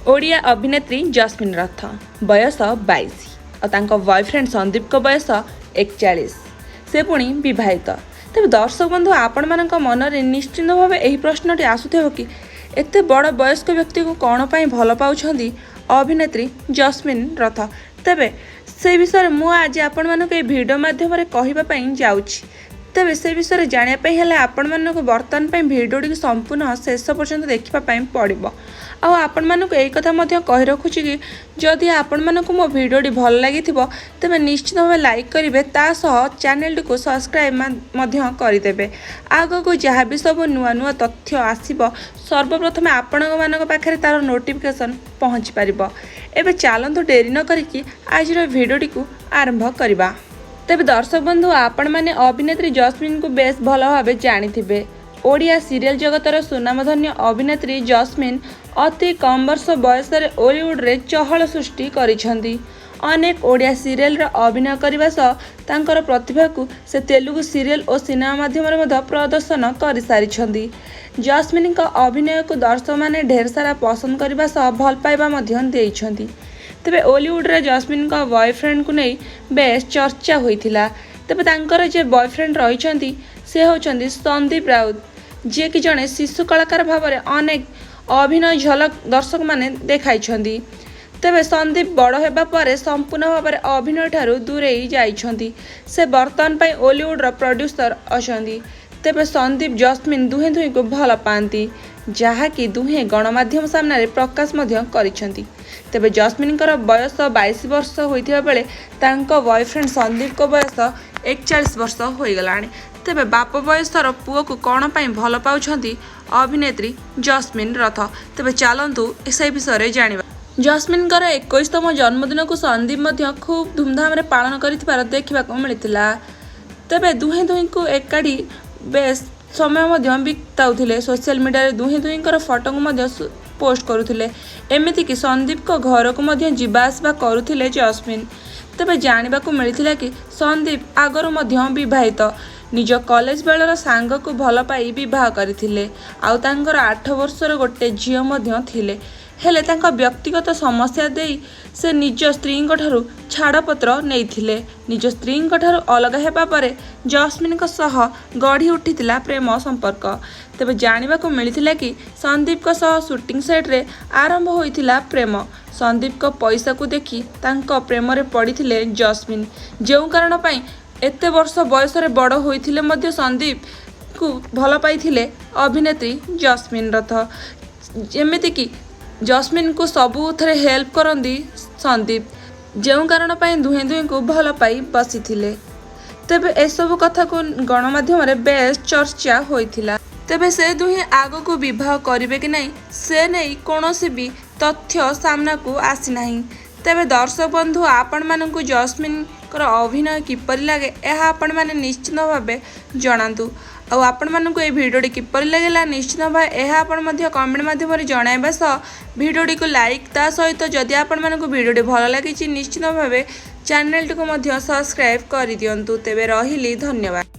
ओडिया अभिनेत्री जस्मिन रथ बयस 22 और तांको बॉयफ्रेंड संदीप को बयस 41 से पुणी विवाहित। तेज दर्शक बंधु आपण मान मन में निश्चिंत भाव यही प्रश्नटी आसुथिबो कि एते बड़ वयस्क व्यक्ति को कौन पाई भल पाउछंदी अभिनेत्री जस्मिन रथ। तेबे से विषय मु आज आपण मानक ए वीडियो माध्यम कहबा पई जाउछि। तेबे से विषय जानापी हेले आपण मानक बर्तमान पई वीडियोटी संपूर्ण शेष पर्यंत देखा पड़ो। आपण मानक यही कथा मध्य कहि रखुछि कि जदि आपण मानक मो वीडियोटी भल लागि तेबे निश्चित भाव लाइक करेंगे तासह चैनल को सब्सक्राइब मध्य करदेवे। आगो को जहाँ भी सब नुआ नुआ तथ्य आसीबो सर्वप्रथमे आपण मानक पाखरे तार नोटिफिकेशन पहुँची पारिबो। एबे चलतु डेरी न करिकि आज वीडियोटी को आरंभ करबा। तेबे दर्शक बंधु आपण माने अभिनेत्री जस्मिन को बेस भल भाव जानिथिबे। ओडिया सीरियल जगतर सुनामधन्य अभिनेत्री जस्मिन अति कम वर्ष बयस ओलीवुड रे चहल सृष्टि करिसेंती। अनेक ओडिया सीरियल रे अभिनय करने सह तांकर प्रतिभा को से तेलुगु सीरियल और सिनेमा माध्यम प्रदर्शन कर सारी। जस्मिन का अभिनय को दर्शक माने ढेर सारा पसंद करने सह भल पाइबा देइछंती। तेबे ओलीवुड रे जस्मिन का बॉयफ्रेंड को नहीं बेस चर्चा होइथिला। तेबे तांकर जे बॉयफ्रेंड रहिछंती से होचंती संदीप राउत, जे कि जड़े शिशु कलाकार भाव में अनेक अभिनय झलक दर्शक माने देखाइछंती। तेबे संदीप बड़ हेबा परे संपूर्ण भाव में अभिनय ठारू दूरेई जाइछंती। से बर्तमान पई ओलीवुड रो प्रोड्यूसर अछंती। तेबे संदीप जस्मिन दुहे दुहे को भल पाती, जहाँकि दुहे गणमाध्यम सामने प्रकाश मध्य करिछंती। तेबे जस्मिन बयस 22 वर्ष होइथिबा बेले तांको बॉयफ्रेंड संदीप को बयस 41 वर्ष होइगलाणी। तेबे बाप बयसर पुओ को कौन पाई भल पाउछंती अभिनेत्री जस्मिन रथ। तेबे चलतु से विषय जानिबा। जस्मिन 21तम जन्मदिन को संदीप मध्य खूब धूमधाम रे पालन करिथिबार देखिबाको मिलिथिला। तेबे दुहे दुहे को एकाडी बेस समय मध्य बिताउथिले। सोशल मीडिया रे दुहे दुहेंकर फोटो को मध्य पोस्ट करुथिले। एमिति कि संदीप को घर को मध्य जिबा आसबा करुथिले जस्मिन। तेबे जानिबाको मिलिथिला कि संदीप आगरो मध्य विवाहित, निज कॉलेज बेलर सांग को भल पाई विवाह करथिले। आउ तांकर 8 वर्षर गोटे झियो मध्य थिले। हेले तांका व्यक्तिगत समस्या देई से निज स्त्री ठारू छाड़पत्र नेइथिले। निज स्त्री ठारू अलग हेबा परे जस्मिन सह गढ़ी उठिथिला प्रेम संपर्क। तेबे जानिबाको मिलिथिला कि संदीप को सह शूटिंग सेट रे आरंभ होइथिला प्रेम। संदीप को पैसा को देखि तांको प्रेम रे पड़िथिले जस्मिन, जेउ कारण पई एते वर्ष बयस रे बड़ होइथिले मध्य संदीप को भल पाइथिले अभिनेत्री जस्मिन रथ। जेमिति कि जस्मिन को सबू थरे हेल्प करंदी संदीप, जेउ कारण पई दुहे दुहे को भल पाई बसिथिले। तेबे एसबु कथा को गणमाध्यम रे बेस चर्चा होइथिला। तेबे से दुहे आगो को विवाह करिवे कि नहीं से नहीं कोनोसी भी तथ्य सामना को आसी नहीं। तेबे दर्शक बंधु आपण मानकु जस्मिन अभिनय किपरि लागे यह आपण माने निश्चित भाव जणातु। आउ आपण मानकु ए वीडियोटी किपरि लागला निश्चित भाव यह आपण मध्य कमेंट माध्यम जणाइबा सह वीडियोटी को लाइक ता सहित जदि आपण मानकु वीडियोटी भल लागिछि निश्चित भाव चैनल को मध्य सब्सक्राइब कर दियंतु। तेबे रहिली धन्यवाद।